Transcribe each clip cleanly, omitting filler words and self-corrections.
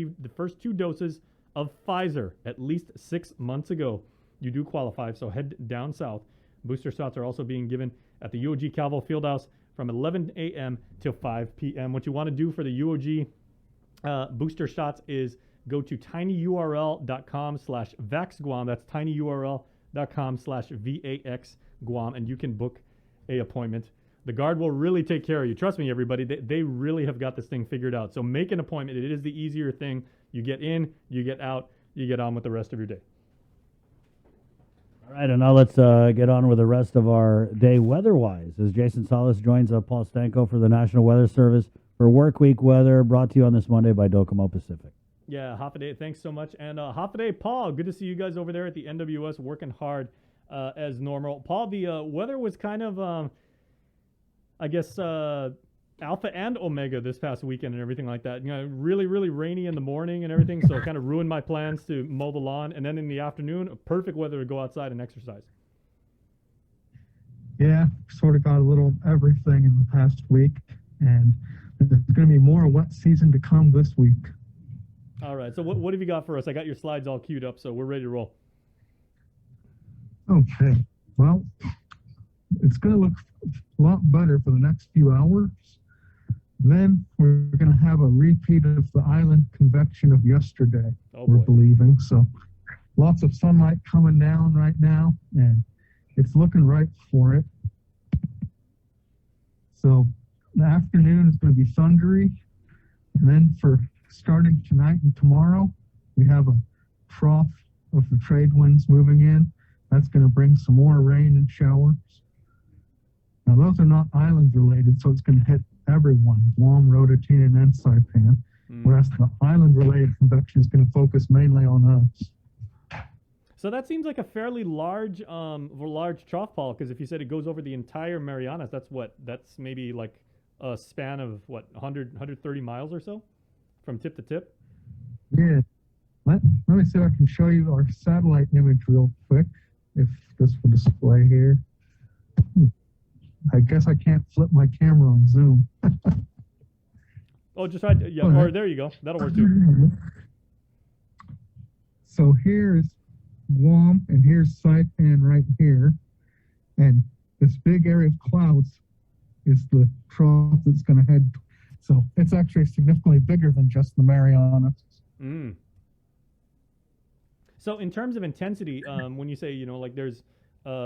the first 2 doses of Pfizer at least 6 months ago, you do qualify. So head down south. Booster shots are also being given at the UOG Calvo Fieldhouse from 11 a.m. till 5 p.m. What you want to do for the UOG booster shots is go to tinyurl.com/vaxguam. That's tinyurl.com/vaxguam, and you can book a appointment. The guard will really take care of you. Trust me, everybody. They really have got this thing figured out. So make an appointment. It is the easier thing. You get in, you get out, you get on with the rest of your day. All right, and now let's get on with the rest of our day weather-wise. As Jason Salas joins Paul Stanko for the National Weather Service for Work Week Weather, brought to you on this Monday by Docomo Pacific. Yeah, Hafaday, thanks so much. And Hafaday, Paul, good to see you guys over there at the NWS working hard as normal. Paul, the weather was kind of, I guess, alpha and omega this past weekend and everything like that. You know, really, really rainy in the morning and everything, so it kind of ruined my plans to mow the lawn. And then in the afternoon, perfect weather to go outside and exercise. Yeah, sort of got a little everything in the past week, and there's going to be more wet season to come this week. All right, so what have you got for us? I got your slides all queued up, so we're ready to roll. Okay, well, it's going to look a lot better for the next few hours. Then we're going to have a repeat of the island convection of yesterday, we're believing. So lots of sunlight coming down right now, and it's looking right for it. So the afternoon is going to be thundery. And then for starting tonight and tomorrow, we have a trough of the trade winds moving in. That's going to bring some more rain and showers. Now, those are not island related, so it's going to hit everyone, Guam, Rototina, and Saipan, whereas the island-related convection is going to focus mainly on us. So that seems like a fairly large trough, Paul, because if you said it goes over the entire Marianas, that's maybe like a span of, 130 miles or so from tip to tip? Yeah. Let me see if I can show you our satellite image real quick, if this will display here. I guess I can't flip my camera on Zoom. Oh, just try. Yeah, or there you go. That'll work too. So here's Guam, and here's Saipan right here. And this big area of clouds is the trough that's going to head. So it's actually significantly bigger than just the Marianas. Mm. So in terms of intensity, when you say, like there's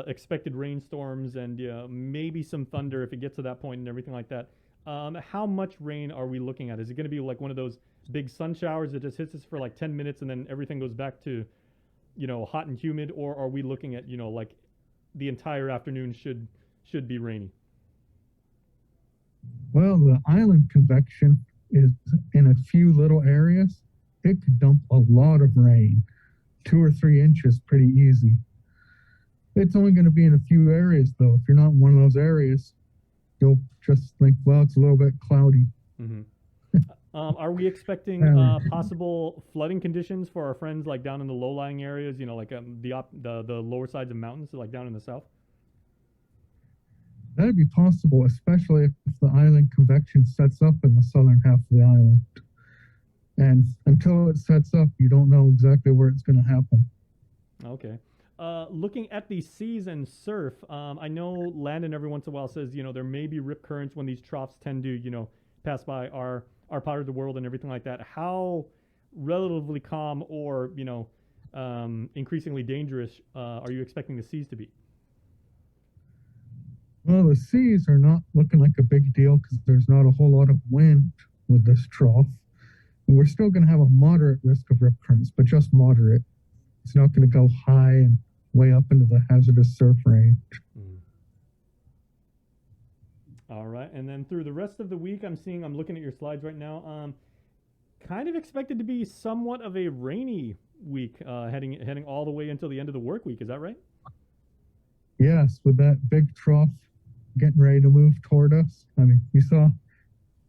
expected rainstorms and maybe some thunder if it gets to that point and everything like that, how much rain are we looking at? Is it going to be like one of those big sun showers that just hits us for like 10 minutes and then everything goes back to, hot and humid? Or are we looking at, like the entire afternoon should be rainy? Well, the island convection is in a few little areas. It could dump a lot of rain, 2 or 3 inches, pretty easy. It's only going to be in a few areas, though. If you're not in one of those areas, you'll just think, well, it's a little bit cloudy. Mm-hmm. Are we expecting possible flooding conditions for our friends like down in the low-lying areas, like the lower sides of mountains, like down in the south? That'd be possible, especially if the island convection sets up in the southern half of the island. And until it sets up, you don't know exactly where it's going to happen. Okay. Looking at the seas and surf, I know Landon every once in a while says, there may be rip currents when these troughs tend to, pass by our part of the world and everything like that. How relatively calm or, increasingly dangerous are you expecting the seas to be? Well, the seas are not looking like a big deal because there's not a whole lot of wind with this trough. And we're still going to have a moderate risk of rip currents, but just moderate. It's not going to go high and way up into the hazardous surf range. All right. And then through the rest of the week, I'm looking at your slides right now, kind of expected to be somewhat of a rainy week, heading all the way until the end of the work week. Is that right? Yes, with that big trough getting ready to move toward us. I mean, you saw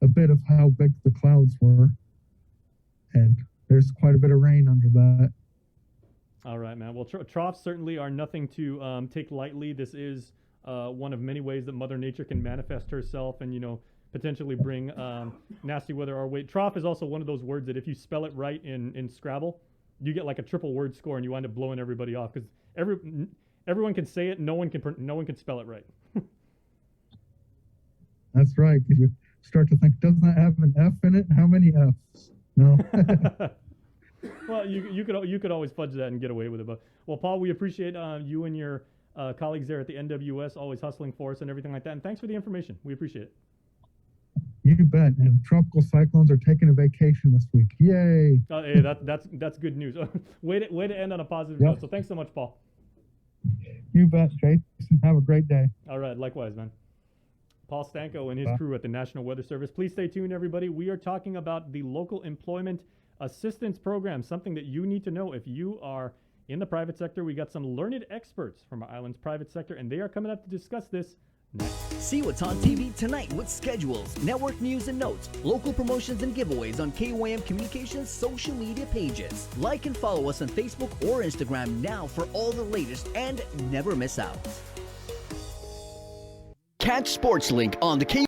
a bit of how big the clouds were, and there's quite a bit of rain under that. All right, man. Well, troughs certainly are nothing to take lightly. This is one of many ways that Mother Nature can manifest herself and, potentially bring nasty weather our way. Trough is also one of those words that if you spell it right in Scrabble, you get like a triple word score, and you wind up blowing everybody off because everyone can say it, no one can spell it right. That's right. Because you start to think, doesn't that have an F in it? How many Fs? No. Well, you could always fudge that and get away with it. But well, Paul, we appreciate you and your colleagues there at the NWS always hustling for us and everything like that. And thanks for the information. We appreciate it. You bet. And tropical cyclones are taking a vacation this week. Yay! Hey, that's good news. way to end on a positive note. So thanks so much, Paul. You bet, Jason. Have a great day. All right, likewise, man. Paul Stanko and his crew at the National Weather Service. Please stay tuned, everybody. We are talking about the local employment assistance program, something that you need to know if you are in the private sector. We got some learned experts from our island's private sector, and they are coming up to discuss this next. See what's on TV tonight with schedules, network news and notes, local promotions and giveaways on KYM Communications social media pages. Like and follow us on Facebook or Instagram now for all the latest and never miss out. Catch SportsLink on the